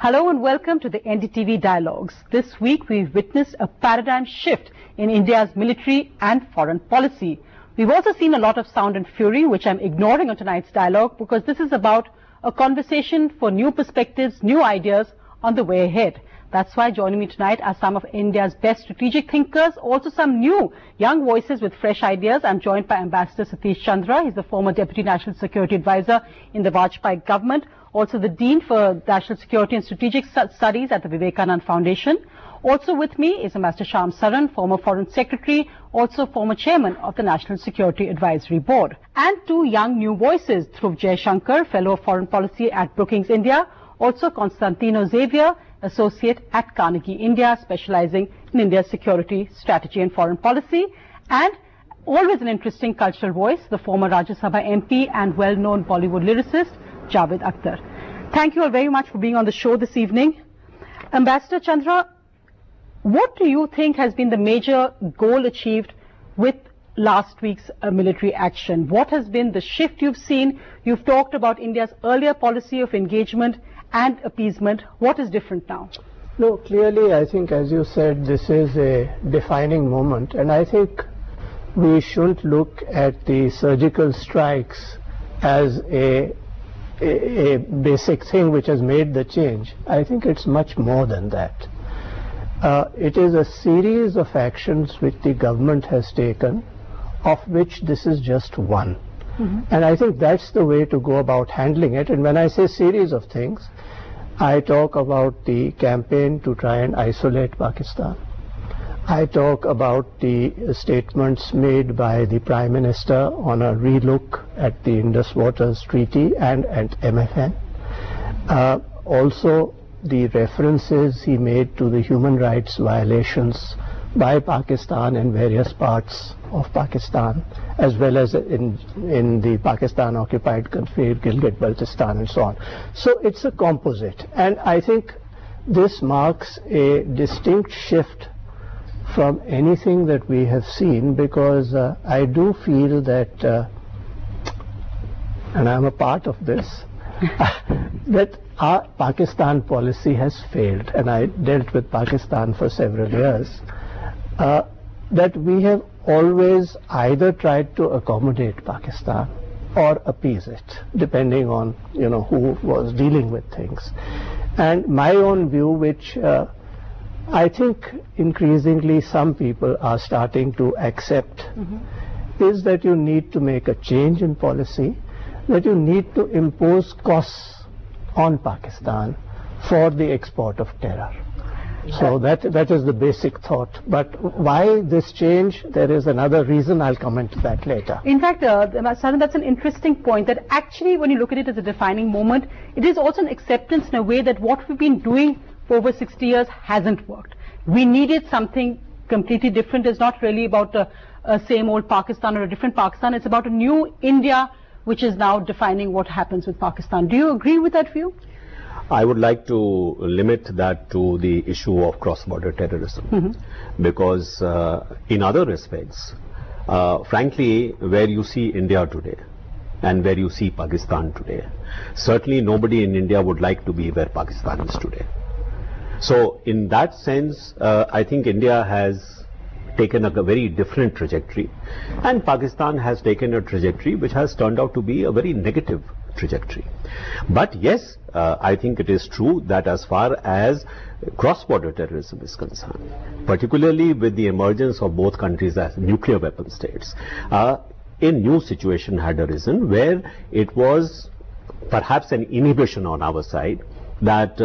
Hello and welcome to the NDTV Dialogues. This week we've witnessed a paradigm shift in India's military and foreign policy. We've also seen a lot of sound and fury, which I'm ignoring on tonight's dialogue because this is about a conversation for new perspectives, new ideas on the way ahead. That's why joining me tonight are some of India's best strategic thinkers, also some new young voices with fresh ideas. I'm joined by Ambassador Satish Chandra. He's the former Deputy National Security Advisor in the Vajpayee government, also the Dean for National Security and Strategic Studies at the Vivekanand Foundation. Also with me is Ambassador Shyam, Saran, former Foreign Secretary, also former Chairman of the National Security Advisory Board. And two young new voices, Dhruv Jaishankar, Fellow of Foreign Policy at Brookings India, also Constantino Xavier, Associate at Carnegie India, specializing in India's security, strategy and foreign policy, and always an interesting cultural voice, the former Rajya Sabha MP and well-known Bollywood lyricist, Javed Akhtar. Thank you all very much for being on the show this evening. Ambassador Chandra, what do you think has been the major goal achieved with last week's military action? What has been the shift you've seen? You've talked about India's earlier policy of engagement and appeasement. What is different now? No, clearly I think, as you said, this is a defining moment, and I think we shouldn't look at the surgical strikes as a basic thing which has made the change. I think it's much more than that. It is a series of actions which the government has taken, of which this is just one. And I think that's the way to go about handling it. And when I say series of things, I talk about the campaign to try and isolate Pakistan. I talk about the statements made by the Prime Minister on a relook at the Indus Waters Treaty and at MFN. Also the references he made to the human rights violations by Pakistan in various parts of Pakistan, as well as in the Pakistan-occupied Kashmir, Gilgit-Baltistan and so on. So it's a composite, and I think this marks a distinct shift from anything that we have seen, because I do feel that, and I'm a part of this, that our Pakistan policy has failed, and I dealt with Pakistan for several years, that we have always either tried to accommodate Pakistan or appease it, depending on who was dealing with things. And my own view, which I think increasingly some people are starting to accept, is that you need to make a change in policy, that you need to impose costs on Pakistan for the export of terror. So that is the basic thought. But why this change? There is another reason. I'll comment to that later. In fact, Saran, that's an interesting point, that actually when you look at it as a defining moment, it is also an acceptance in a way that what we've been doing for over 60 years hasn't worked. We needed something completely different. It's not really about a same old Pakistan or a different Pakistan. It's about a new India which is now defining what happens with Pakistan. Do you agree with that view? I would like to limit that to the issue of cross-border terrorism, because in other respects, frankly, where you see India today and where you see Pakistan today, certainly nobody in India would like to be where Pakistan is today. So in that sense, I think India has taken a very different trajectory, and Pakistan has taken a trajectory which has turned out to be a very negative trajectory. But yes, I think it is true that as far as cross-border terrorism is concerned, particularly with the emergence of both countries as nuclear weapon states, a new situation had arisen where it was perhaps an inhibition on our side that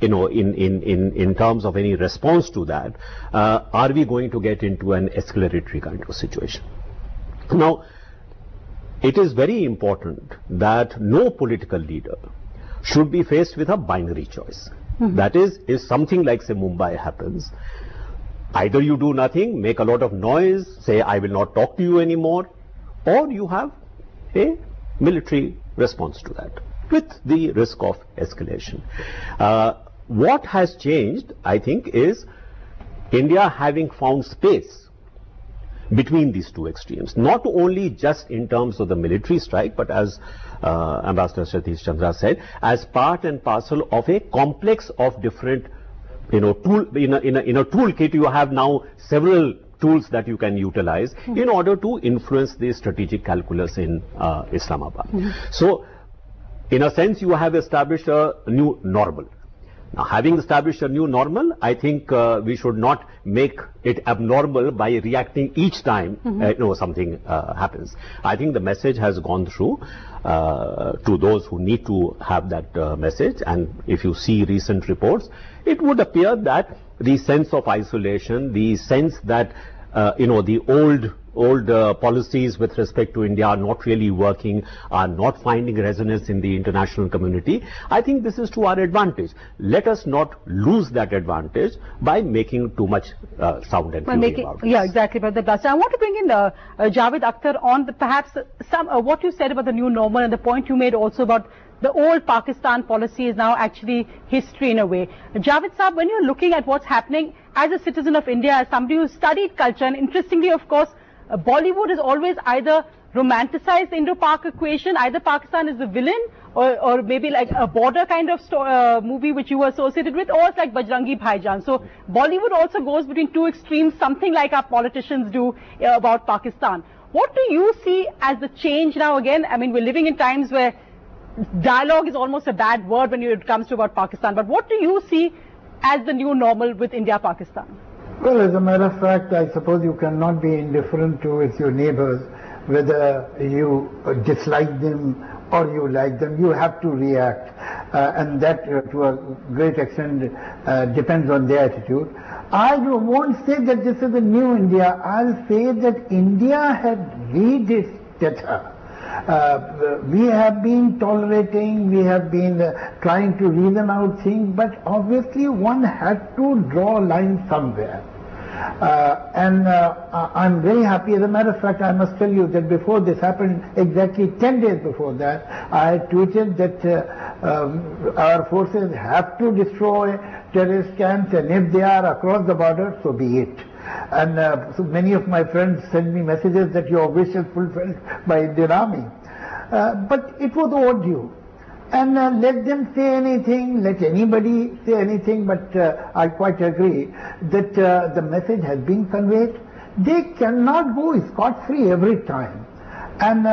in terms of any response to that, are we going to get into an escalatory kind of situation? Now, it is very important that no political leader should be faced with a binary choice. That is, if something like, say, Mumbai happens, either you do nothing, make a lot of noise, say, I will not talk to you anymore, or you have a military response to that, with the risk of escalation. What has changed, I think, is India having found space between these two extremes, not only just in terms of the military strike, but as Ambassador Satish Chandra said, as part and parcel of a complex of different, in a toolkit. You have now several tools that you can utilize in order to influence the strategic calculus in Islamabad. So, in a sense, you have established a new normal. Now, having established a new normal, I think we should not make it abnormal by reacting each time something happens. I think the message has gone through to those who need to have that message, and if you see recent reports, it would appear that the sense of isolation, the sense that the old policies with respect to India are not really working, are not finding resonance in the international community. I think this is to our advantage. Let us not lose that advantage by making too much sound and fury about it. Yeah, exactly. But I want to bring in Javed Akhtar on perhaps some what you said about the new normal, and the point you made also about the old Pakistan policy is now actually history in a way. Javed Saab, when you're looking at what's happening as a citizen of India, as somebody who studied culture, and interestingly, of course, Bollywood has always either romanticized the Indo-Pak equation, either Pakistan is the villain, or maybe like a border kind of movie which you were associated with, or it's like Bajrangi Bhaijaan. So Bollywood also goes between two extremes, something like our politicians do about Pakistan. What do you see as the change now again? I mean, we're living in times where dialogue is almost a bad word when it comes to about Pakistan, but what do you see as the new normal with India-Pakistan? Well, as a matter of fact, I suppose you cannot be indifferent towards your neighbors, whether you dislike them or you like them. You have to react, and that to a great extent depends on their attitude. I won't say that this is a new India. I'll say that India had read its data. We have been tolerating, we have been trying to reason out things, but obviously one had to draw a line somewhere. I'm very happy. As a matter of fact, I must tell you that before this happened, exactly 10 days before that, I tweeted that our forces have to destroy terrorist camps, and if they are across the border, so be it. And so many of my friends send me messages that your wish is fulfilled by Indian Army. But it was overdue. And let them say anything, let anybody say anything, but I quite agree that the message has been conveyed. They cannot go scot-free every time. And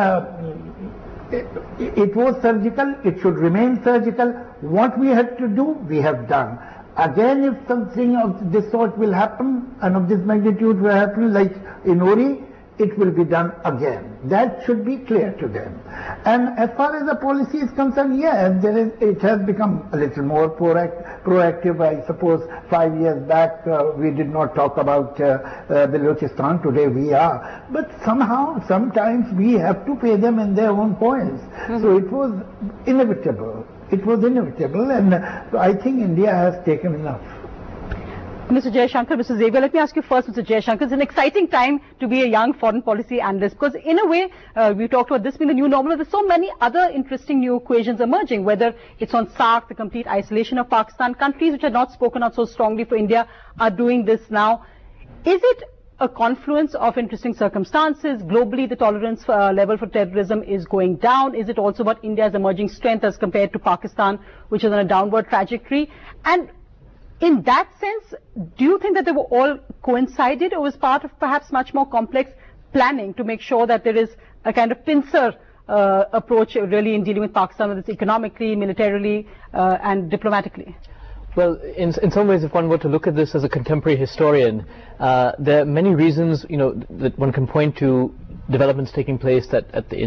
it was surgical, it should remain surgical. What we had to do, we have done. Again, if something of this sort will happen, and of this magnitude will happen, like in Uri, it will be done again. That should be clear to them. And as far as the policy is concerned, yes, it has become a little more proactive. I suppose 5 years back we did not talk about Balochistan. Today we are. But somehow, sometimes we have to pay them in their own coins. So it was inevitable. It was inevitable, and I think India has taken enough. Mr. Jaishankar, Mr. Xavier, let me ask you first, Mr. Jaishankar. It's an exciting time to be a young foreign policy analyst, because in a way, we talked about this being the new normal. There's so many other interesting new equations emerging, whether it's on SARC, the complete isolation of Pakistan. Countries which had not spoken out so strongly for India are doing this now. Is it a confluence of interesting circumstances? Globally, the tolerance level for terrorism is going down. Is it also about India's emerging strength as compared to Pakistan, which is on a downward trajectory? And in that sense, do you think that they were all coincided, or was part of perhaps much more complex planning to make sure that there is a kind of pincer approach really in dealing with Pakistan, whether it's economically, militarily, and diplomatically? Well, in some ways, if one were to look at this as a contemporary historian, there are many reasons, that one can point to developments taking place that at the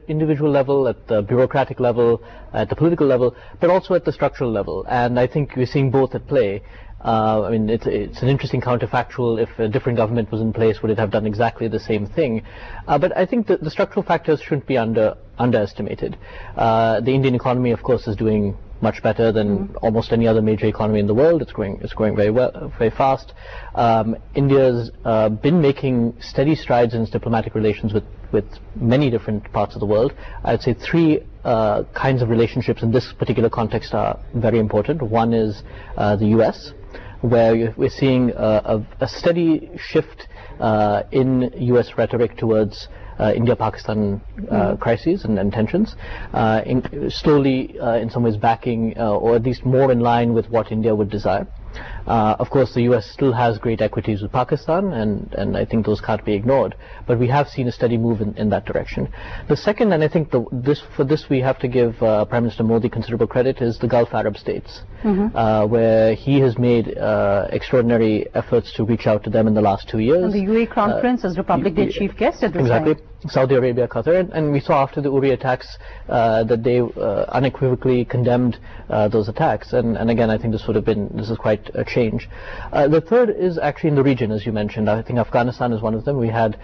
individual level, at the bureaucratic level, at the political level, but also at the structural level. And I think we're seeing both at play. I mean, it's an interesting counterfactual. If a different government was in place, would it have done exactly the same thing? But I think that the structural factors shouldn't be underestimated. The Indian economy, of course, is doing much better than almost any other major economy in the world. It's growing very well, very fast. India's been making steady strides in its diplomatic relations with many different parts of the world. I'd say three kinds of relationships in this particular context are very important. One is the US, where we're seeing a steady shift in US rhetoric towards India-Pakistan crises and tensions, slowly in some ways backing or at least more in line with what India would desire. Of course, the US still has great equities with Pakistan, and I think those can't be ignored, but we have seen a steady move in that direction. The second, and I think for this we have to give Prime Minister Modi considerable credit, is the Gulf Arab states, where he has made extraordinary efforts to reach out to them in the last 2 years. And the UAE Crown Prince as Republic Day chief guest at this exactly. time. Saudi Arabia, Qatar, and we saw after the Uri attacks that they unequivocally condemned those attacks, and again I think this is quite a change. The third is actually in the region, as you mentioned. I think Afghanistan is one of them. We had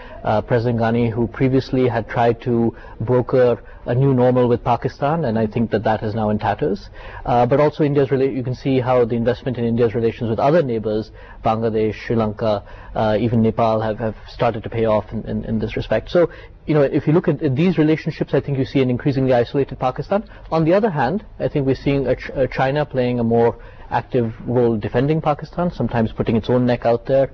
President Ghani, who previously had tried to broker a new normal with Pakistan, and I think that is now in tatters. But also you can see how the investment in India's relations with other neighbors, Bangladesh, Sri Lanka, even Nepal, have started to pay off in this respect. So, if you look at these relationships, I think you see an increasingly isolated Pakistan. On the other hand, I think we're seeing China playing a more active role defending Pakistan, sometimes putting its own neck out there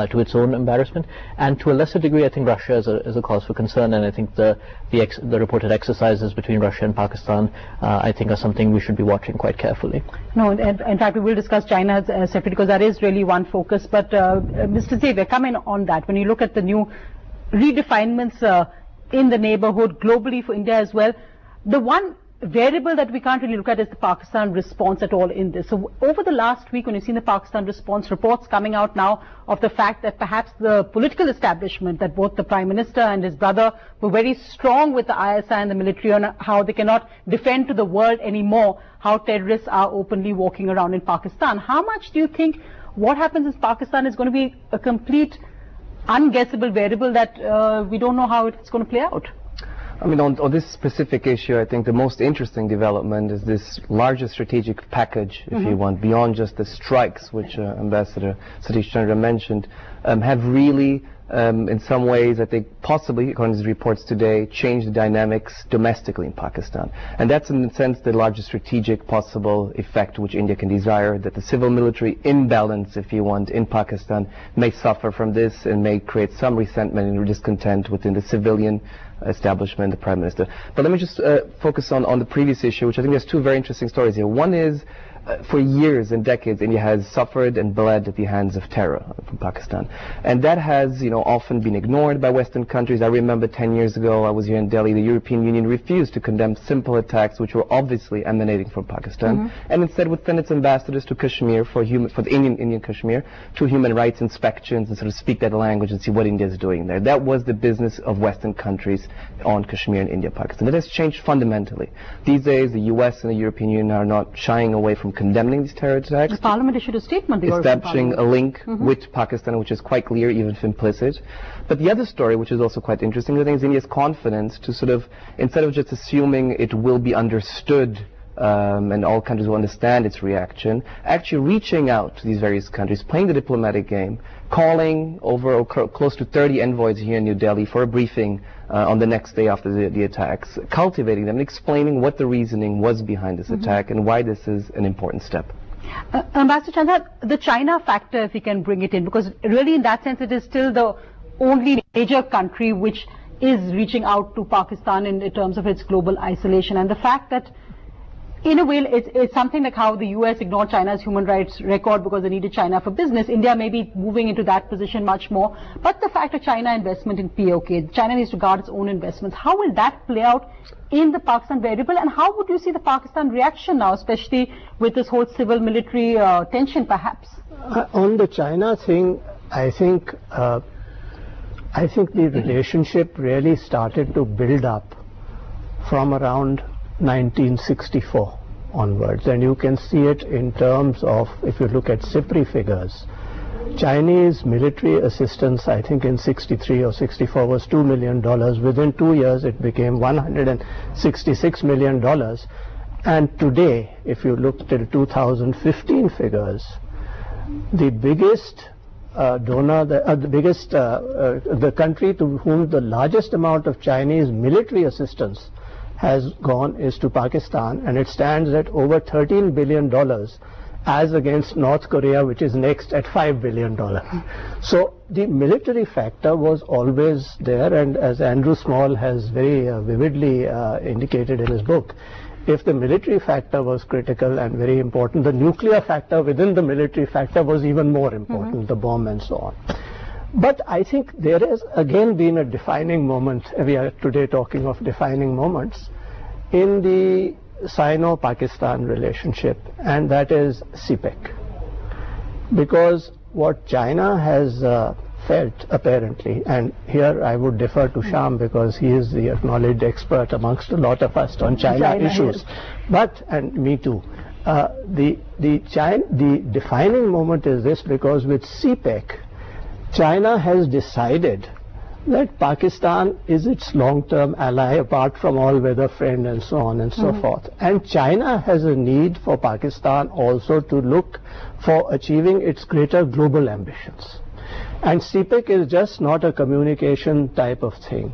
to its own embarrassment, and to a lesser degree I think Russia is a cause for concern, and I think the reported exercises between Russia and Pakistan I think are something we should be watching quite carefully. No, in fact we will discuss China separately because that is really one focus, but Mr. Xavier, come in on that. When you look at the new redefinements in the neighborhood globally for India as well, the one variable that we can't really look at is the Pakistan response at all in this. So over the last week, when you've seen the Pakistan response, reports coming out now of the fact that perhaps the political establishment, that both the Prime Minister and his brother were very strong with the ISI and the military on how they cannot defend to the world anymore how terrorists are openly walking around in Pakistan. How much do you think what happens in Pakistan is going to be a complete unguessable variable that we don't know how it's going to play out? I mean, on this specific issue, I think the most interesting development is this larger strategic package, if you want, beyond just the strikes, which Ambassador Satish Chandra mentioned, have really, in some ways, I think, possibly, according to the reports today, changed the dynamics domestically in Pakistan. And that's, in a sense, the largest strategic possible effect which India can desire, that the civil-military imbalance, if you want, in Pakistan may suffer from this and may create some resentment and discontent within the civilian establishment, the Prime Minister. But let me just focus on the previous issue, which I think there's two very interesting stories here. One is, for years and decades, India has suffered and bled at the hands of terror from Pakistan. And that has, often been ignored by Western countries. I remember 10 years ago, I was here in Delhi, the European Union refused to condemn simple attacks which were obviously emanating from Pakistan, and instead would send its ambassadors to Kashmir for the Indian Kashmir to human rights inspections and sort of speak that language and see what India is doing there. That was the business of Western countries on Kashmir and India, Pakistan. That has changed fundamentally. These days, the US and the European Union are not shying away from condemning these terror attacks. The Parliament issued a statement. Establishing a link with Pakistan, which is quite clear, even if implicit. But the other story, which is also quite interesting, I think, is India's confidence to sort of, instead of just assuming it will be understood and all countries will understand its reaction, actually reaching out to these various countries, playing the diplomatic game, calling over close to 30 envoys here in New Delhi for a briefing on the next day after the attacks, cultivating them and explaining what the reasoning was behind this attack and why this is an important step. Ambassador Chandra, the China factor, if we can bring it in, because really in that sense it is still the only major country which is reaching out to Pakistan in terms of its global isolation, and the fact that in a way, it's something like how the US ignored China's human rights record because they needed China for business. India may be moving into that position much more. But the fact of China investment in POK, China needs to guard its own investments. How will that play out in the Pakistan variable? And how would you see the Pakistan reaction now, especially with this whole civil-military tension, perhaps? On the China thing, I think the relationship really started to build up from around 1964 onwards, and you can see it in terms of, if you look at CIPRI figures, Chinese military assistance, I think in 63 or 64 was $2 million. Within 2 years it became $166 million, and today, if you look till 2015 figures, the biggest donor, the country to whom the largest amount of Chinese military assistance has gone is to Pakistan, and it stands at over $13 billion, as against North Korea, which is next at $5 billion. So the military factor was always there, and as Andrew Small has very vividly indicated in his book, if the military factor was critical and very important, the nuclear factor within the military factor was even more important, the bomb and so on. But I think there has again been a defining moment, we are today talking of defining moments, in the Sino-Pakistan relationship, and that is CPEC. Because what China has felt apparently, and here I would defer to Shyam because he is the acknowledged expert amongst a lot of us on China issues, but, and me too, the defining moment is this, because with CPEC, China has decided that Pakistan is its long-term ally, apart from all-weather friend and so on and so forth. And China has a need for Pakistan also to look for achieving its greater global ambitions. And CPEC is just not a communication type of thing.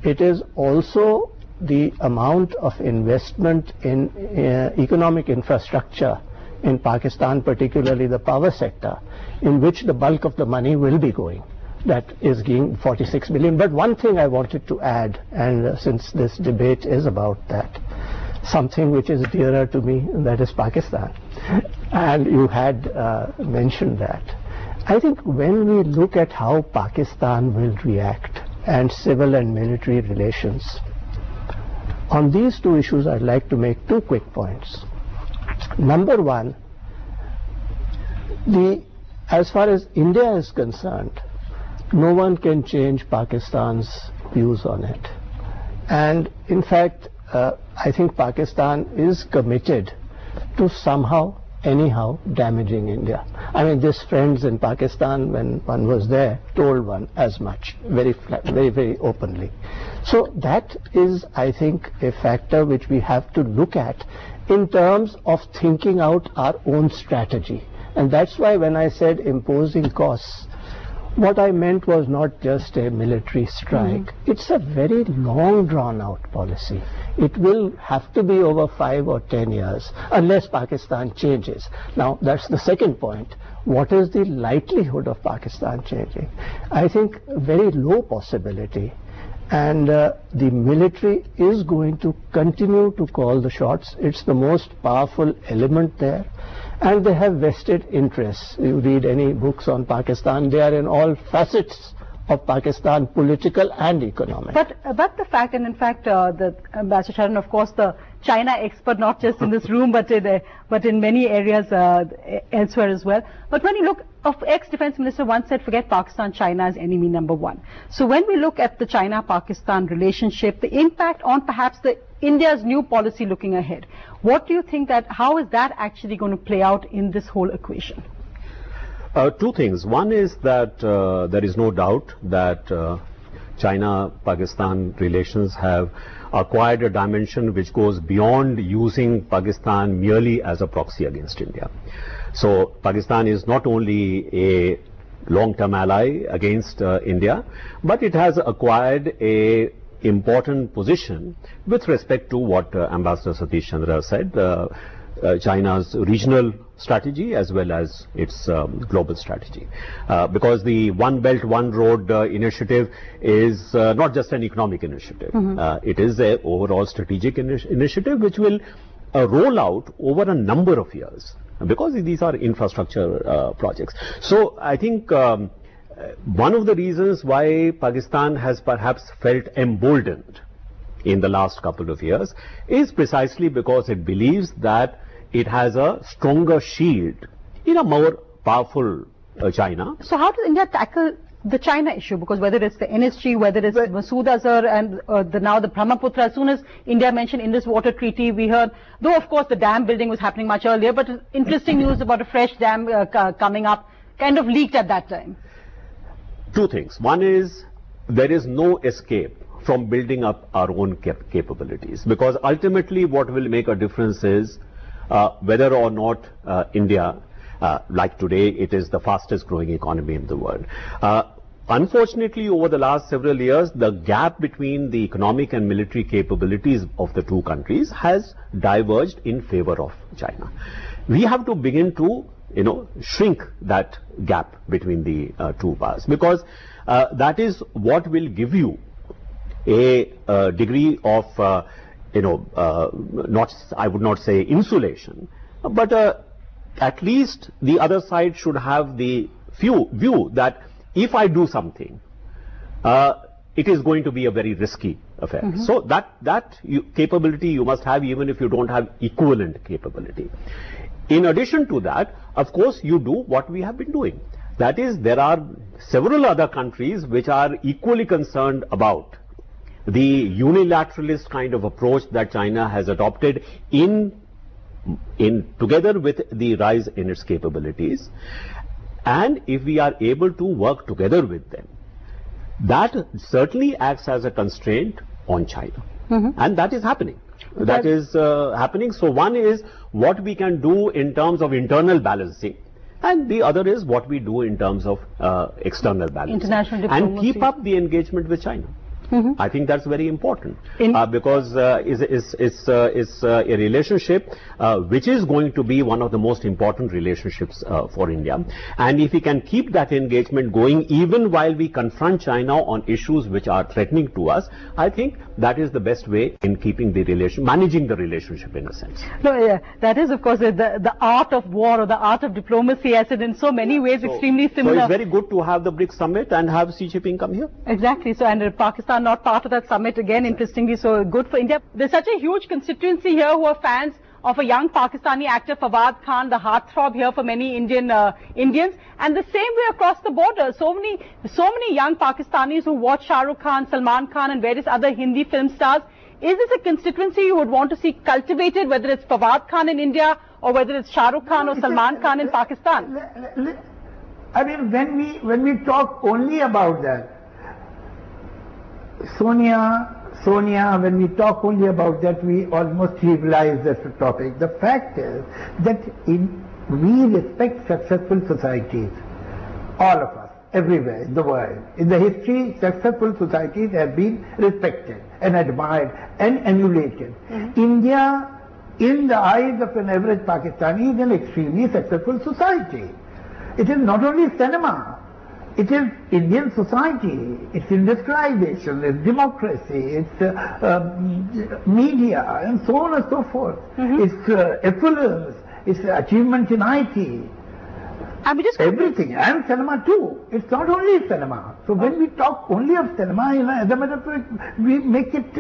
It is also the amount of investment in economic infrastructure in Pakistan, particularly the power sector, in which the bulk of the money will be going. That is giving 46 billion. But one thing I wanted to add, and since this debate is about that, something which is dearer to me, and that is Pakistan. And you had mentioned that. I think when we look at how Pakistan will react, and civil and military relations, on these two issues I'd like to make two quick points. Number one, as far as India is concerned, no one can change Pakistan's views on it. And in fact, I think Pakistan is committed to somehow, anyhow, damaging India. I mean, these friends in Pakistan, when one was there, told one as much, very, very openly. So that is, I think, a factor which we have to look at in terms of thinking out our own strategy. And that's why when I said imposing costs, what I meant was not just a military strike. It's a very long drawn out policy. It will have to be over 5 or 10 years unless Pakistan changes. Now that's the second point. What is the likelihood of Pakistan changing? I think very low possibility. And the military is going to continue to call the shots. It's the most powerful element there. And they have vested interests. You read any books on Pakistan, they are in all facets of Pakistan, political and economic. But the fact, and in fact, the Ambassador Saran, of course, the China expert, not just in this room, but in many areas elsewhere as well. But when you look, ex-defense minister once said, forget Pakistan, China is enemy number one. So when we look at the China-Pakistan relationship, the impact on perhaps India's new policy looking ahead, what do you think how is that actually going to play out in this whole equation? Two things. One is that there is no doubt that China-Pakistan relations have acquired a dimension which goes beyond using Pakistan merely as a proxy against India. So Pakistan is not only a long-term ally against India, but it has acquired a important position with respect to what Ambassador Satish Chandra said, China's regional strategy as well as its global strategy. Because the One Belt, One Road initiative is not just an economic initiative. It is an overall strategic initiative which will roll out over a number of years, because these are infrastructure projects. So I think one of the reasons why Pakistan has perhaps felt emboldened in the last couple of years is precisely because it believes that it has a stronger shield in a more powerful China. So how does India tackle the China issue? Because whether it's the NSG, whether it's Masood Azhar and now the Brahmaputra, as soon as India mentioned Indus Water Treaty, we heard, though of course the dam building was happening much earlier, but interesting news about a fresh dam coming up kind of leaked at that time. Two things. One is there is no escape from building up our own capabilities, because ultimately what will make a difference is whether or not India, like today, it is the fastest growing economy in the world. unfortunately, over the last several years, the gap between the economic and military capabilities of the two countries has diverged in favor of China. We have to begin to, shrink that gap between the two powers, because that is what will give you a degree of, I would not say insulation, but at least the other side should have the view that if I do something, it is going to be a very risky affair. So that capability you must have, even if you don't have equivalent capability. In addition to that, of course, you do what we have been doing. That is, there are several other countries which are equally concerned about the unilateralist kind of approach that China has adopted together with the rise in its capabilities. And if we are able to work together with them, that certainly acts as a constraint on China. And that is happening. That is happening. So one is what we can do in terms of internal balancing, and the other is what we do in terms of external balancing. International diplomacy. And keep up the engagement with China. I think that's very important because it's a relationship which is going to be one of the most important relationships for India. And if we can keep that engagement going even while we confront China on issues which are threatening to us, I think that is the best way in keeping the managing the relationship in a sense. No, yeah, that is of course the art of war, or the art of diplomacy, as it in so many ways extremely similar. So it's very good to have the BRICS summit and have Xi Jinping come here. Exactly. So, and Pakistan not part of that summit again, interestingly, so good for India. There's such a huge constituency here who are fans of a young Pakistani actor, Fawad Khan, the heartthrob here for many Indians, and the same way across the border. So many young Pakistanis who watch Shah Rukh Khan, Salman Khan and various other Hindi film stars. Is this a constituency you would want to see cultivated, whether it's Fawad Khan in India or whether it's Shah Rukh Khan or Salman Khan in Pakistan? I mean, when we talk only about that, Sonia, when we talk only about that, we almost trivialize this topic. The fact is that we respect successful societies, all of us, everywhere in the world. In the history, successful societies have been respected and admired and emulated. India, in the eyes of an average Pakistani, is an extremely successful society. It is not only cinema. It is Indian society, its industrialization, its democracy, its media, and so on and so forth. Its affluence, its achievement in IT, everything, and cinema too. It's not only cinema. So when we talk only of cinema, as a matter of fact, we make it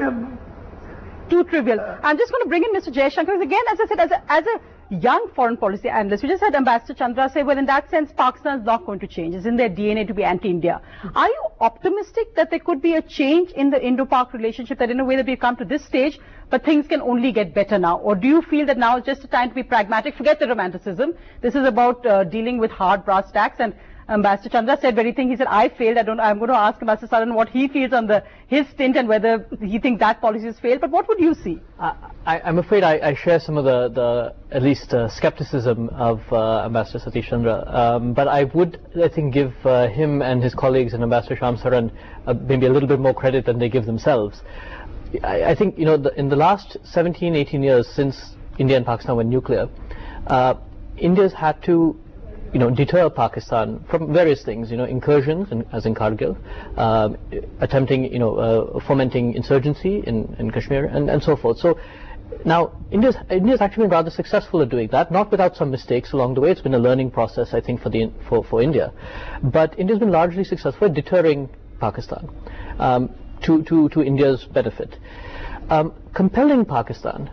too trivial. I'm just going to bring in Mr. Jaishankar, because again, as I said, as a young foreign policy analyst, we just had Ambassador Chandra say, well, in that sense, Pakistan is not going to change. It's in their DNA to be anti-India. Are you optimistic that there could be a change in the Indo-Pak relationship, that in a way that we've come to this stage, but things can only get better now? Or do you feel that now is just a time to be pragmatic, forget the romanticism? This is about dealing with hard brass tacks. And Ambassador Chandra said very thing. He said, I failed. I'm going to ask Ambassador Saran what he feels on his stint and whether he thinks that policy has failed. But what would you see? I'm afraid I share some of the at least skepticism of Ambassador Satish Chandra. But I would, I think, give him and his colleagues and Ambassador Shyam Saran maybe a little bit more credit than they give themselves. I think, in the last 17, 18 years since India and Pakistan went nuclear, India's had to deter Pakistan from various things, incursions, as in Kargil, attempting, fomenting insurgency in Kashmir, and so forth. So now India's actually been rather successful at doing that, not without some mistakes along the way. It's been a learning process, I think, for India, but India's been largely successful at deterring Pakistan to India's benefit. Compelling Pakistan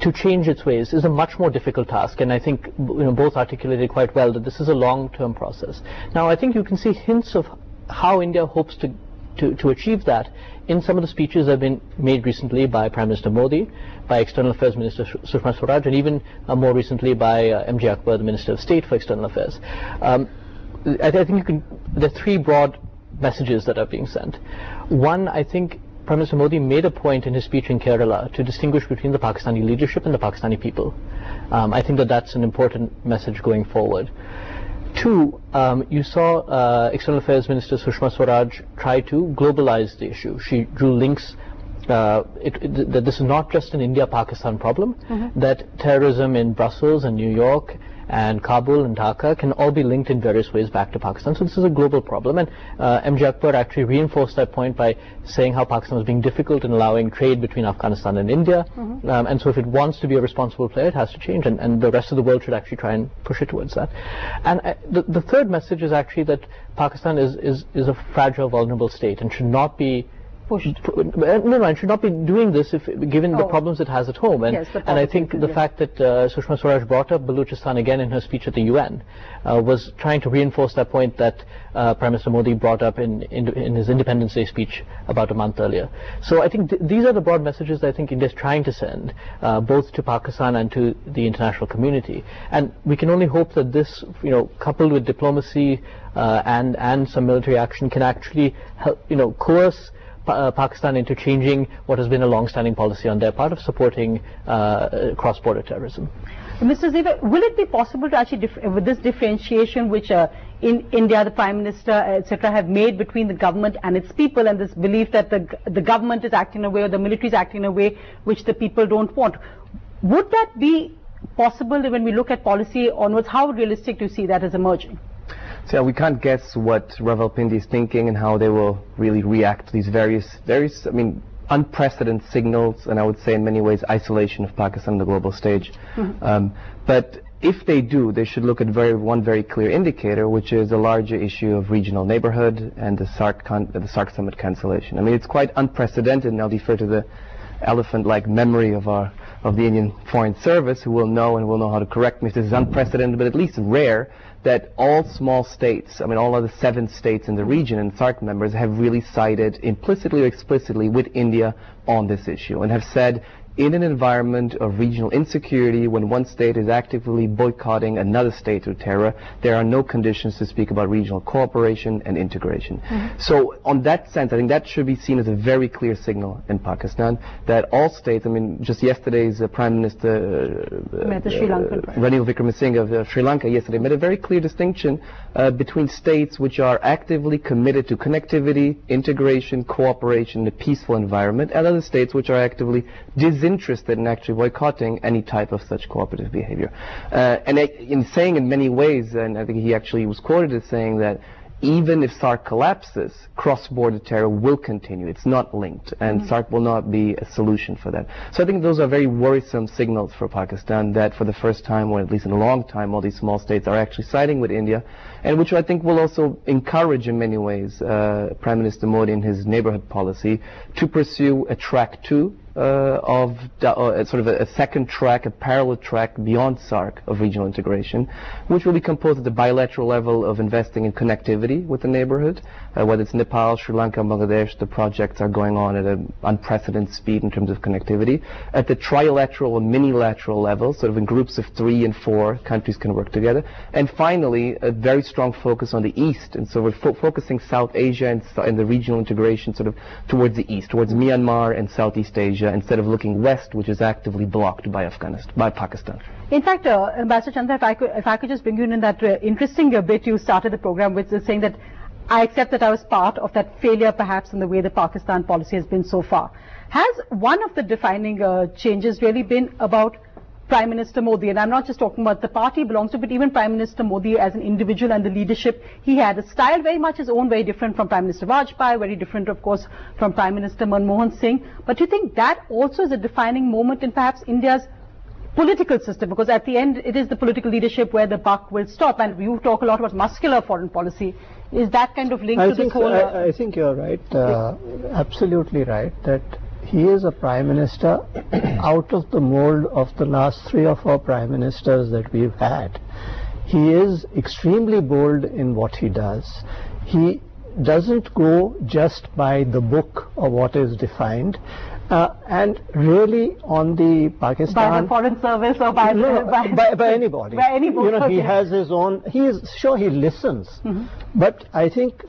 to change its ways is a much more difficult task, and I think both articulated quite well that this is a long-term process. Now, I think you can see hints of how India hopes to achieve that in some of the speeches that have been made recently by Prime Minister Modi, by External Affairs Minister Sushma Swaraj, and even more recently by M.J. Akbar, the Minister of State for External Affairs. I think there are three broad messages that are being sent. One, I think Prime Minister Modi made a point in his speech in Kerala to distinguish between the Pakistani leadership and the Pakistani people. I think that's an important message going forward. Two, you saw External Affairs Minister Sushma Swaraj try to globalize the issue. She drew links that this is not just an India-Pakistan problem, that terrorism in Brussels and New York and Kabul and Dhaka can all be linked in various ways back to Pakistan. So this is a global problem, and MJ Akbar actually reinforced that point by saying how Pakistan was being difficult in allowing trade between Afghanistan and India, and so if it wants to be a responsible player, it has to change, and the rest of the world should actually try and push it towards that. And the third message is actually that Pakistan is a fragile, vulnerable state and should not be pushed. No, it should not be doing this given the problems it has at home. And, yes, and I think the fact that Sushma Swaraj brought up Baluchistan again in her speech at the UN was trying to reinforce that point that Prime Minister Modi brought up in his Independence Day speech about a month earlier. So I think these are the broad messages that I think India is trying to send, both to Pakistan and to the international community. And we can only hope that this, coupled with diplomacy and some military action, can actually help, coerce Pakistan into changing what has been a long-standing policy on their part of supporting cross-border terrorism. Mr. Ziva, will it be possible to actually, with this differentiation which in India the Prime Minister, etc., have made between the government and its people, and this belief that the government is acting in a way or the military is acting in a way which the people don't want, would that be possible when we look at policy onwards? How realistic do you see that as emerging? So we can't guess what Rawalpindi is thinking and how they will really react to these various, unprecedented signals, and I would say in many ways isolation of Pakistan on the global stage. But if they do, they should look at one very clear indicator, which is a larger issue of regional neighborhood and the SARC summit cancellation. I mean, it's quite unprecedented, and I'll defer to the elephant-like memory of the Indian Foreign Service, who will know how to correct me if this is unprecedented, but at least rare, that all small states, all of the 7 states in the region and SARC members have really sided implicitly or explicitly with India on this issue and have said, in an environment of regional insecurity, when one state is actively boycotting another state through terror, there are no conditions to speak about regional cooperation and integration. So on that sense, I think that should be seen as a very clear signal in Pakistan that all states, just yesterday's Prime Minister Ranil Wickremesinghe of Sri Lanka yesterday made a very clear distinction between states which are actively committed to connectivity, integration, cooperation in a peaceful environment, and other states which are actively disinterested in actually boycotting any type of such cooperative behavior. And in saying in many ways, and I think he actually was quoted as saying that even if SARC collapses, cross-border terror will continue. It's not linked, and SARC will not be a solution for that. So I think those are very worrisome signals for Pakistan that for the first time, or at least in a long time, all these small states are actually siding with India, and which I think will also encourage in many ways Prime Minister Modi in his neighborhood policy to pursue a track 2 of sort of a second track, a parallel track beyond SARC of regional integration, which will be composed at the bilateral level of investing in connectivity with the neighborhood, whether it's Nepal, Sri Lanka, Bangladesh. The projects are going on at an unprecedented speed in terms of connectivity. At the trilateral or minilateral level, sort of in groups of 3 and 4, countries can work together. And finally, a very strong focus on the east, and so we're focusing South Asia and the regional integration sort of towards the east, towards Myanmar and Southeast Asia, instead of looking west, which is actively blocked by Pakistan. In fact, Ambassador Chandra, if I could just bring you in that interesting bit you started the program with, saying that I accept that I was part of that failure perhaps in the way the Pakistan policy has been so far. Has one of the defining changes really been about Prime Minister Modi? And I'm not just talking about the party he belongs to, but even Prime Minister Modi as an individual and the leadership he had. A style very much his own, very different from Prime Minister Vajpayee, very different, of course, from Prime Minister Manmohan Singh. But do you think that also is a defining moment in perhaps India's political system? Because at the end, it is the political leadership where the buck will stop. And you talk a lot about muscular foreign policy. Is that kind of linked to this whole... I think you're right, absolutely right, that he is a Prime Minister out of the mold of the last 3 or 4 Prime Ministers that we've had. He is extremely bold in what he does. He doesn't go just by the book or what is defined. And really on the Pakistan... By the Foreign Service or by anybody. By anybody. He has his own... He listens. But I think,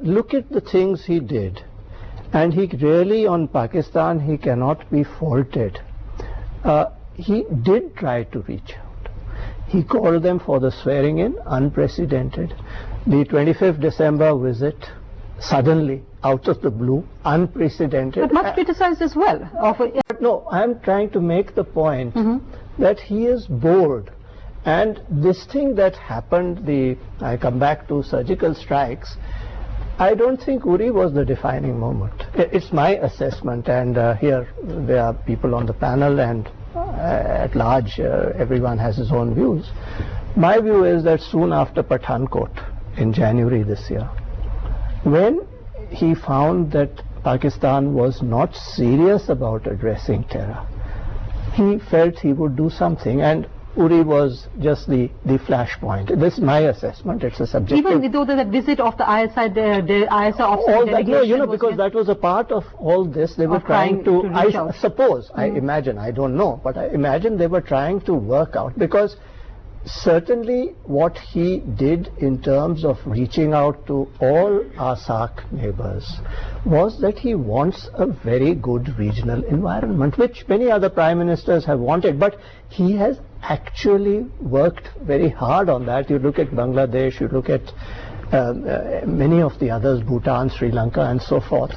look at the things he did. And he really, on Pakistan, he cannot be faulted. He did try to reach out. He called them for the swearing in, unprecedented. The 25th December visit, suddenly, out of the blue, unprecedented. But much criticized as well. No, I am trying to make the point that he is bored. And this thing that happened, I come back to surgical strikes, I don't think Uri was the defining moment. It's my assessment, and here there are people on the panel, and at large everyone has his own views. My view is that soon after Pathankot in January this year, when he found that Pakistan was not serious about addressing terror, he felt he would do something, and Uri was just the flashpoint. This is my assessment. It's a subjective. Even though the visit of the ISI, the ISI officer all delegation, that, no, because that was a part of all this. They were trying to I suppose, I imagine, I don't know, but I imagine they were trying to work out, because certainly what he did in terms of reaching out to all our SAARC neighbors was that he wants a very good regional environment, which many other prime ministers have wanted, but he has actually worked very hard on that. You look at Bangladesh, you look at many of the others, Bhutan, Sri Lanka and so forth.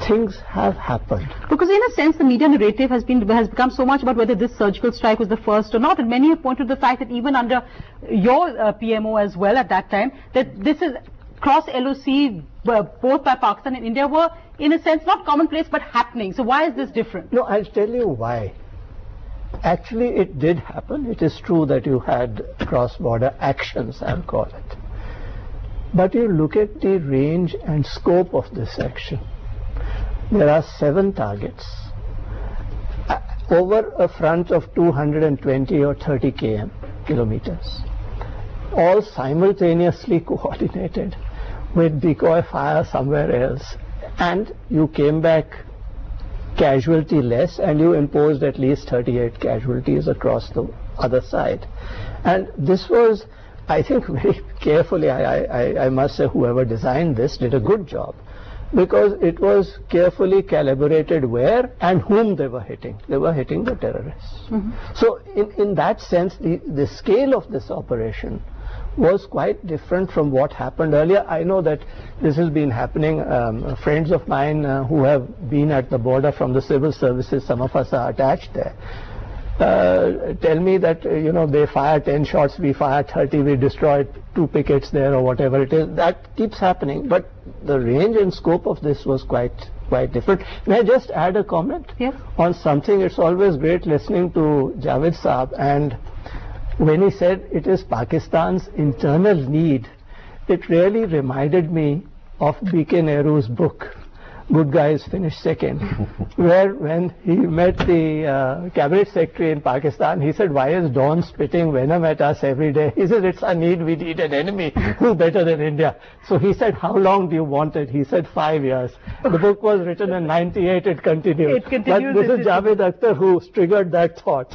Things have happened. Because in a sense the media narrative has become so much about whether this surgical strike was the first or not, and many have pointed to the fact that even under your PMO as well at that time, that this is cross LOC both by Pakistan and India were in a sense not commonplace but happening. So why is this different? No, I'll tell you why. Actually it did happen. It is true that you had cross-border actions, I'll call it. But you look at the range and scope of this action. There are 7 targets over a front of 220 or 30 kilometers, all simultaneously coordinated with decoy fire somewhere else, and you came back casualty less, and you imposed at least 38 casualties across the other side. And this was, I think, very carefully, I must say, whoever designed this did a good job, because it was carefully calibrated where and whom they were hitting. They were hitting the terrorists. So in that sense, the scale of this operation was quite different from what happened earlier. I know that this has been happening. Friends of mine who have been at the border from the civil services, some of us are attached there, tell me that they fire 10 shots, we fire 30, we destroy 2 pickets there or whatever it is. That keeps happening, but the range and scope of this was quite different. May I just add a comment on something? It's always great listening to Javed Saab, and when he said it is Pakistan's internal need, it really reminded me of B.K. Nehru's book, Good Guys Finish Second, where when he met the cabinet secretary in Pakistan, he said, why is Dawn spitting venom at us every day? He said, it's our need, we need an enemy who's better than India. So he said, how long do you want it? He said 5 years. The book was written in 98, it continued. But this is Javed Akhtar who triggered that thought.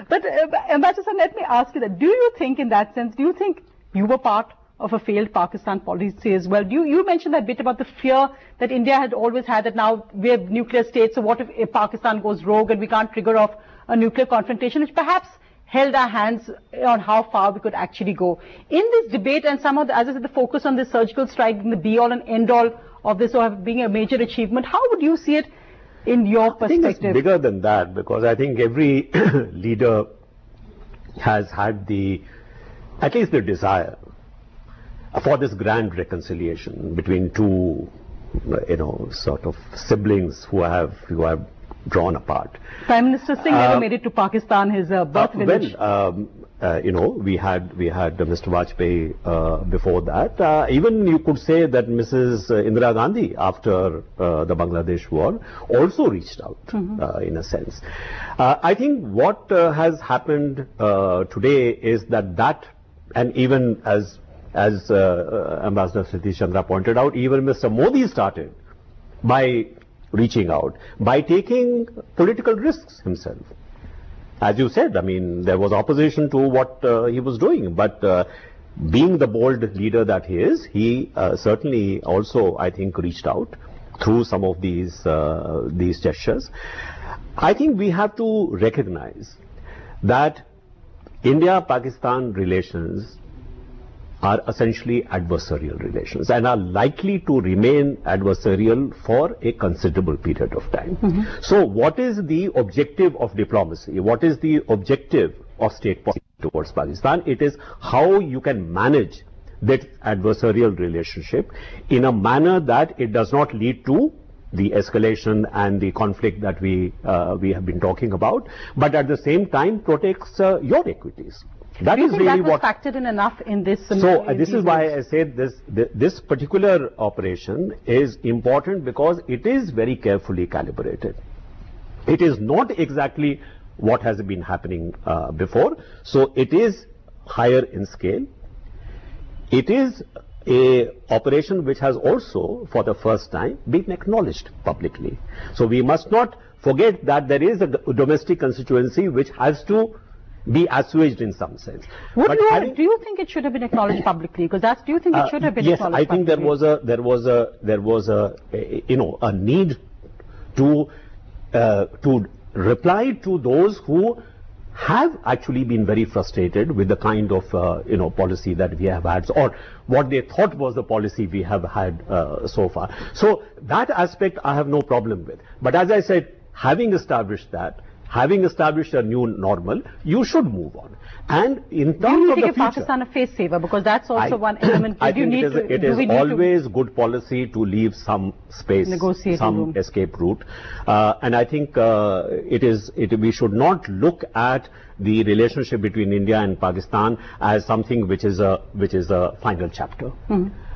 But Ambassador, let me ask you that, do you think in that sense, do you think you were part of a failed Pakistan policy as well? You mentioned that bit about the fear that India had always had, that now we have nuclear states, so what if Pakistan goes rogue and we can't trigger off a nuclear confrontation, which perhaps held our hands on how far we could actually go. In this debate, and some of the, as I said, the focus on this surgical strike being the be-all and end-all of this, or being a major achievement, how would you see it in your perspective? I think it's bigger than that, because I think every leader has had at least the desire for this grand reconciliation between two, sort of siblings who have drawn apart. Prime Minister Singh never made it to Pakistan, his birth village. We had Mr. Vajpayee before that. Even you could say that Mrs. Indira Gandhi, after the Bangladesh war, also reached out in a sense. I think what has happened today is that, and even as Ambassador Satish Chandra pointed out, even Mr. Modi started by reaching out, by taking political risks himself. As you said, I mean, there was opposition to what he was doing, but being the bold leader that he is, he certainly also, I think, reached out through some of these gestures. I think we have to recognize that India-Pakistan relations are essentially adversarial relations and are likely to remain adversarial for a considerable period of time. So what is the objective of diplomacy? What is the objective of state policy towards Pakistan? It is how you can manage that adversarial relationship in a manner that it does not lead to the escalation and the conflict that we have been talking about, but at the same time protects your equities. That is really what factored in enough in this. So this is why I said this particular operation is important, because it is very carefully calibrated. It is not exactly what has been happening before. So it is higher in scale. It is a operation which has also, for the first time, been acknowledged publicly. So we must not forget that there is a domestic constituency which has to be assuaged in some sense. Do you think it should have been acknowledged publicly? Because do you think it should have been acknowledged publicly? Yes, I think there was a need to reply to those who have actually been very frustrated with the kind of policy that we have had, or what they thought was the policy we have had so far. So that aspect I have no problem with. But as I said, having established a new normal, you should move on. And in terms of the future, do you need to give Pakistan a face saver? Because that's also one element. I think it is always good policy to leave some space, some escape route. And I think we should not look at the relationship between India and Pakistan as something which is a final chapter.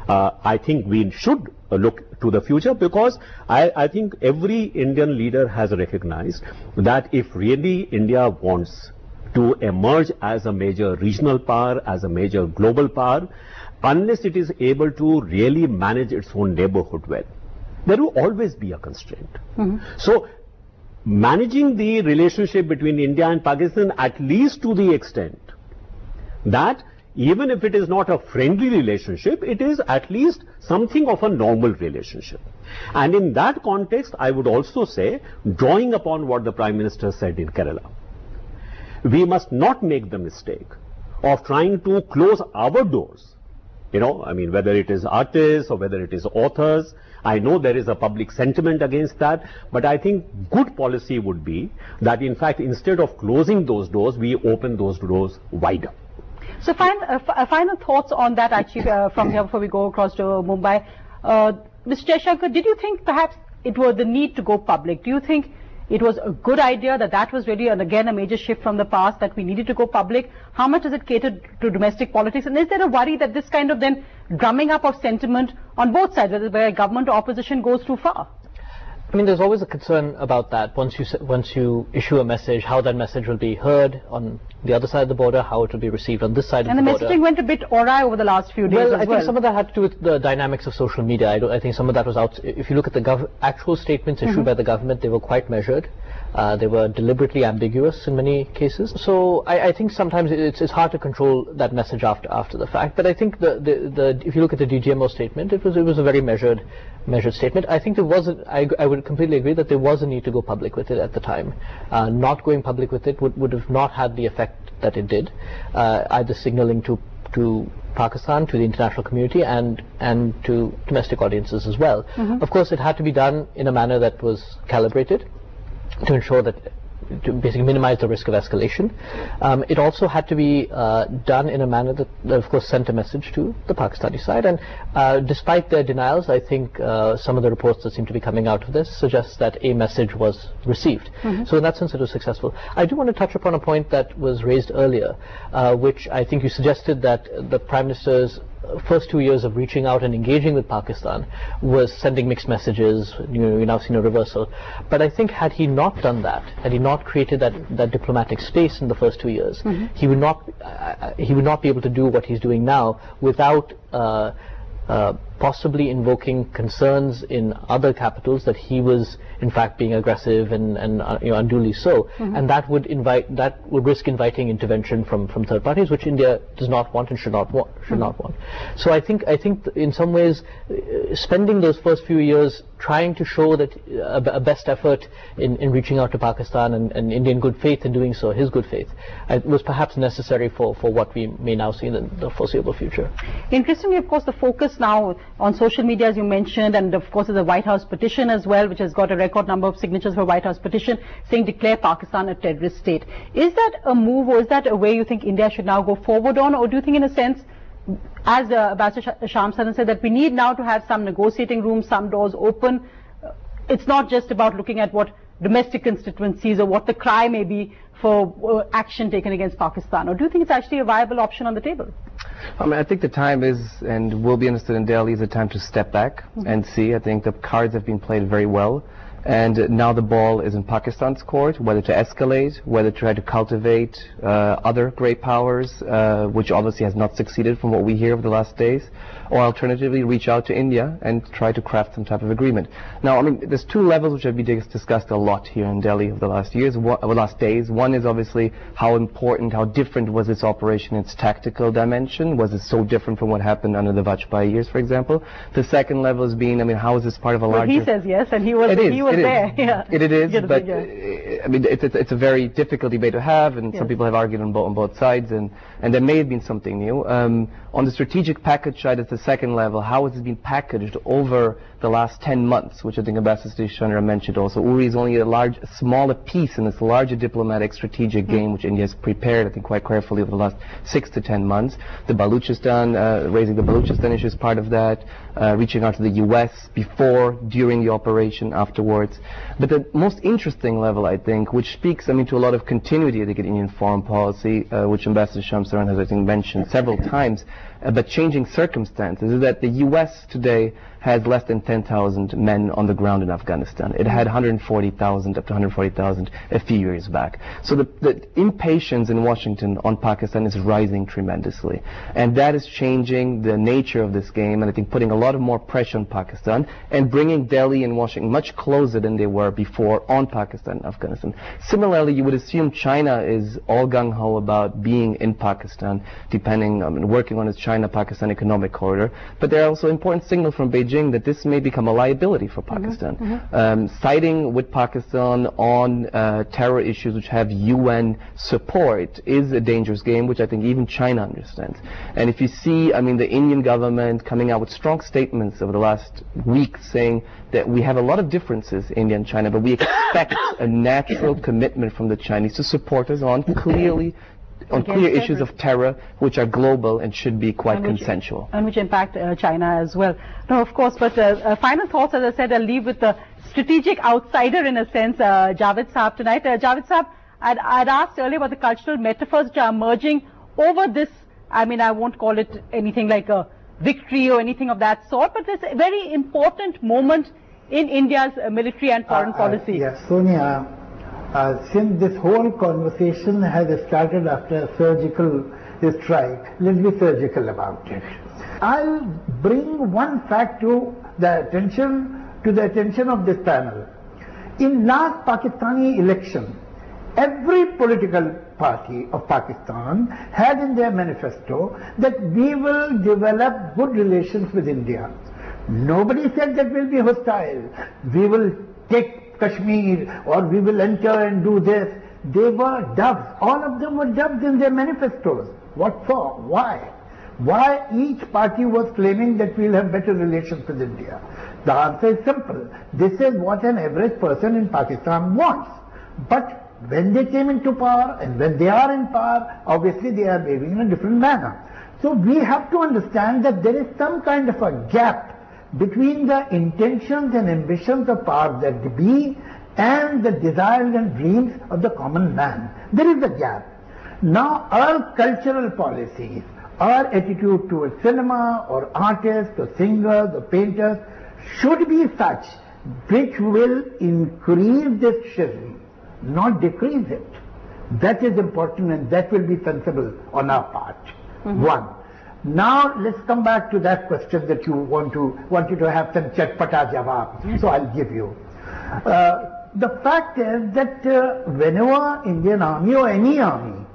I think we should look to the future, because I think every Indian leader has recognized that if really India wants to emerge as a major regional power, as a major global power, unless it is able to really manage its own neighborhood well, there will always be a constraint. So managing the relationship between India and Pakistan, at least to the extent that even if it is not a friendly relationship, it is at least something of a normal relationship. And in that context, I would also say, drawing upon what the Prime Minister said in Kerala, we must not make the mistake of trying to close our doors. Whether it is artists or whether it is authors, I know there is a public sentiment against that, but I think good policy would be that, in fact, instead of closing those doors, we open those doors wider. So final thoughts on that, actually, from here before we go across to Mumbai. Mr. Jaishankar, did you think perhaps it was the need to go public? Do you think it was a good idea that was really, and again, a major shift from the past, that we needed to go public? How much does it cater to domestic politics? And is there a worry that this kind of then drumming up of sentiment on both sides, whether government or opposition, goes too far? I mean, there's always a concern about that. Once you issue a message, how that message will be heard on the other side of the border, how it will be received on this side of the border. And the messaging went a bit awry over the last few days as well. I think some of that had to do with the dynamics of social media. I think some of that was out. If you look at the actual statements issued by the government, they were quite measured. They were deliberately ambiguous in many cases. So I think sometimes it's hard to control that message after the fact. But I think if you look at the DGMO statement, it was a very measured statement. I think there was I would completely agree that there was a need to go public with it at the time. Not going public with it would have not had the effect that it did, either signaling to Pakistan, to the international community, and to domestic audiences as well. Of course, it had to be done in a manner that was calibrated to ensure that, to basically minimize the risk of escalation. It also had to be done in a manner that, of course, sent a message to the Pakistani side. And despite their denials, I think some of the reports that seem to be coming out of this suggest that a message was received. So in that sense, it was successful. I do want to touch upon a point that was raised earlier, which I think you suggested that the Prime Minister's first 2 years of reaching out and engaging with Pakistan was sending mixed messages. We've now seen a reversal. But I think had he not done that, had he not created that diplomatic space in the first 2 years, he would not be able to do what he's doing now without possibly invoking concerns in other capitals that he was in fact being aggressive and unduly so, and that would risk inviting intervention from third parties, which India does not want and should not want. So I think in some ways spending those first few years trying to show that a best effort in reaching out to Pakistan and Indian good faith in doing so, his good faith, was perhaps necessary for what we may now see in the foreseeable future. Interestingly, of course, the focus now on social media, as you mentioned, and of course the White House petition as well, which has got a record number of signatures for White House petition saying declare Pakistan a terrorist state. Is that a move, or is that a way you think India should now go forward on, or do you think in a sense, as Ambassador Shyam Saran said, that we need now to have some negotiating rooms, some doors open? It's not just about looking at what domestic constituencies or what the cry may be for action taken against Pakistan, or do you think it's actually a viable option on the table? I mean, I think the time is, and will be understood in Delhi, is a time to step back and see. I think the cards have been played very well. And now the ball is in Pakistan's court, whether to escalate, whether to try to cultivate other great powers, which obviously has not succeeded from what we hear over the last days, or alternatively reach out to India and try to craft some type of agreement. Now, I mean, there's two levels which have been discussed a lot here in Delhi over the last years, last days. One is obviously how important, how different was this operation in its tactical dimension? Was it so different from what happened under the Vajpayee years, for example? The second level is being, I mean, how is this part of a larger... He says yes, and he was there. Yeah. It is, but I mean, it's a very difficult debate to have, and some people have argued on both sides, and there may have been something new. On the strategic package side, at the second level, how has it been packaged over the last 10 months, which I think Ambassador Chandra mentioned also. Uri is only a smaller piece in this larger diplomatic strategic game which India has prepared, I think, quite carefully over the last 6 to 10 months. The Baluchistan, raising the Baluchistan issue is part of that, reaching out to the US before, during the operation, afterwards. But the most interesting level, I think, which speaks, I mean, to a lot of continuity, I think, in Indian foreign policy, which Ambassador Shyam Saran has, I think, mentioned several times, but changing circumstances, is that the US today has less than 10,000 men on the ground in Afghanistan. It had 140,000, up to 140,000 a few years back. So the impatience in Washington on Pakistan is rising tremendously. And that is changing the nature of this game, and I think putting a lot of more pressure on Pakistan and bringing Delhi and Washington much closer than they were before on Pakistan and Afghanistan. Similarly, you would assume China is all gung-ho about being in Pakistan, depending on working on its China-Pakistan economic corridor. But there are also important signals from Beijing that this may become a liability for Pakistan. Siding with Pakistan on terror issues which have UN support is a dangerous game, which I think even China understands. And if you see, I mean, the Indian government coming out with strong statements over the last week saying that we have a lot of differences, India and China, but we expect a natural commitment from the Chinese to support us on clear issues of terror, which are global and should be quite consensual. And which impact China as well. No, of course, but final thoughts, as I said, I'll leave with the strategic outsider, in a sense, Javed Saab tonight. Javed Saab, I'd asked earlier about the cultural metaphors which are emerging over this. I mean, I won't call it anything like a victory or anything of that sort, but it's a very important moment in India's military and foreign policy. Yes, Sonia. Since this whole conversation has started after a surgical strike, let's be surgical about it. I'll bring one fact to the attention of this panel. In last Pakistani election, every political party of Pakistan had in their manifesto that we will develop good relations with India. Nobody said that we'll be hostile. We will take Kashmir, or we will enter and do this. They were doves. All of them were doves in their manifestos. What for? Why? Why each party was claiming that we'll have better relations with India? The answer is simple. This is what an average person in Pakistan wants. But when they came into power, and when they are in power, obviously they are behaving in a different manner. So we have to understand that there is some kind of a gap between the intentions and ambitions of powers that be and the desires and dreams of the common man. There is a gap. Now our cultural policies, our attitude towards cinema or artists or singers or painters should be such which will increase this schism, not decrease it. That is important, and that will be sensible on our part. One. Now let's come back to that question that you wanted to have some chatpata jawab. So I'll give you. The fact is that whenever Indian Army or any army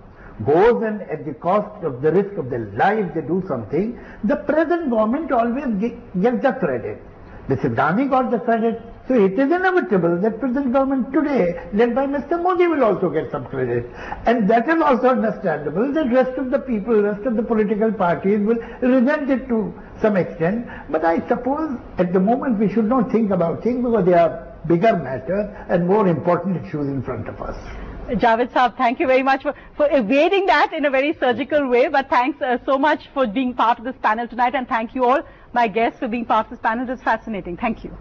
goes and at the cost of the risk of their life they do something, the present government always gets the credit. The Siddhani got the credit. So it is inevitable that present government today, led by Mr. Modi, will also get some credit. And that is also understandable that rest of the people, rest of the political parties will resent it to some extent. But I suppose at the moment we should not think about things because they are bigger matters and more important issues in front of us. Javed Saab, thank you very much for evading that in a very surgical way. But thanks so much for being part of this panel tonight, and thank you all, my guests, for being part of this panel. It's fascinating. Thank you.